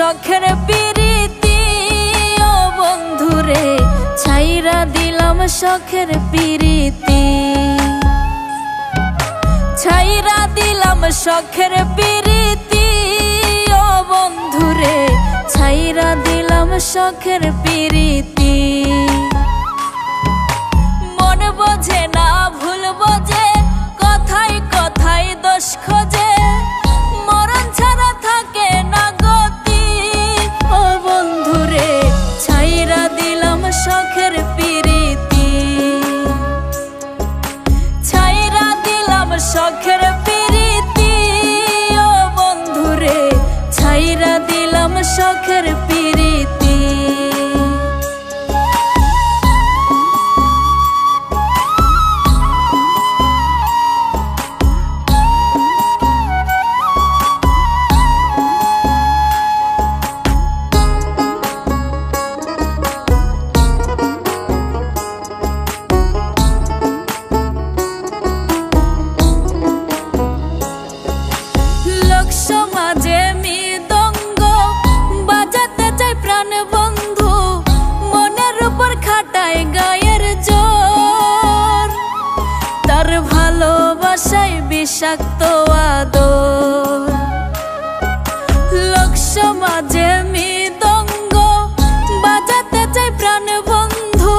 শখের পিরিতি ও বন্ধুরে ছাইরা দিলাম শখের পিরিতি ছাইরা দিলাম শখের পিরিতি ও বন্ধুরে ছাইরা দিলাম শখের পিরিতি মন বোঝে না ভুল বোঝে কথাই কথাই দোষ খোঁজে মরণ ছাড়া থাকে না গতি ও বন্ধুরে ছাইরা দিলাম শখের পিরিতি ছাইরা দিলাম শখের পিরিতি ও বন্ধুরে ছাইরা দিলাম শখের পিরিতি সমাজে মৃদঙ্গ বাজাতে চাই প্রাণ বন্ধু মনের উপর খাটায় গায়ের জোর তার ভালোবাসায় বিষাক্ত আদর লোক সমাজে মৃদঙ্গ বাজাতে চাই প্রাণ বন্ধু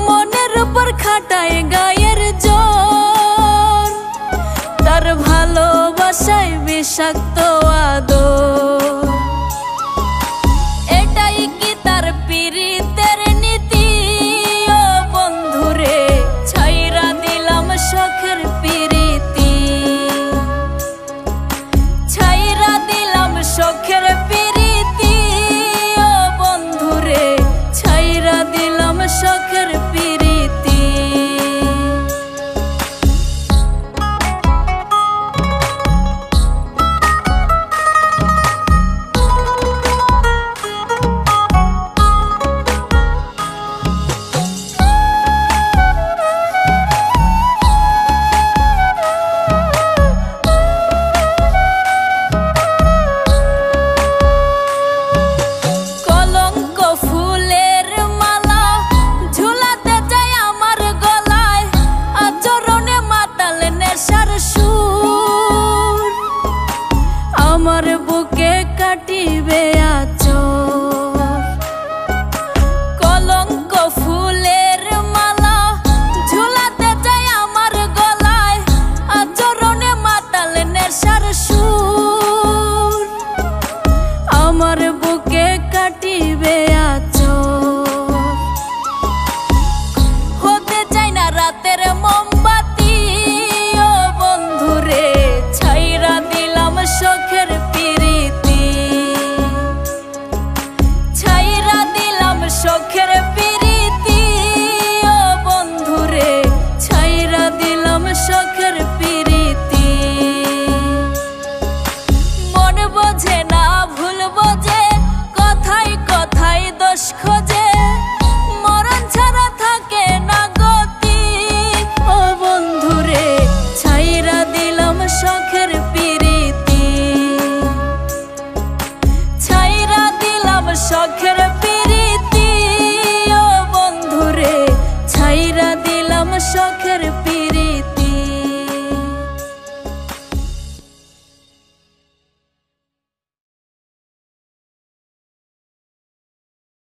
মনের উপর খাটায় গায়ের জোর তার ভালোবাসায় বিষাক্ত আদর এটাই কি তার পিরিতের নীতি ও বন্ধুরে ছাইরা দিলাম শখের পিরিতি ছাইরা দিলাম শখের পিরিতি ও বন্ধুরে ছাইরা দিলাম শখের পিরিতি আমার বুকে কাটিবে আচর কলঙ্ক ফুলের মালা ঝুলাতে চাই আমার গলায় আচরণে মাতাল নেশার সুর আমার বুকে কাটিবে আচর হতে চাই না রাতের মোমবাতি ও বন্ধুরে ছাইরা দিলাম শখের পিরিতি ছাইরা দিলাম শখের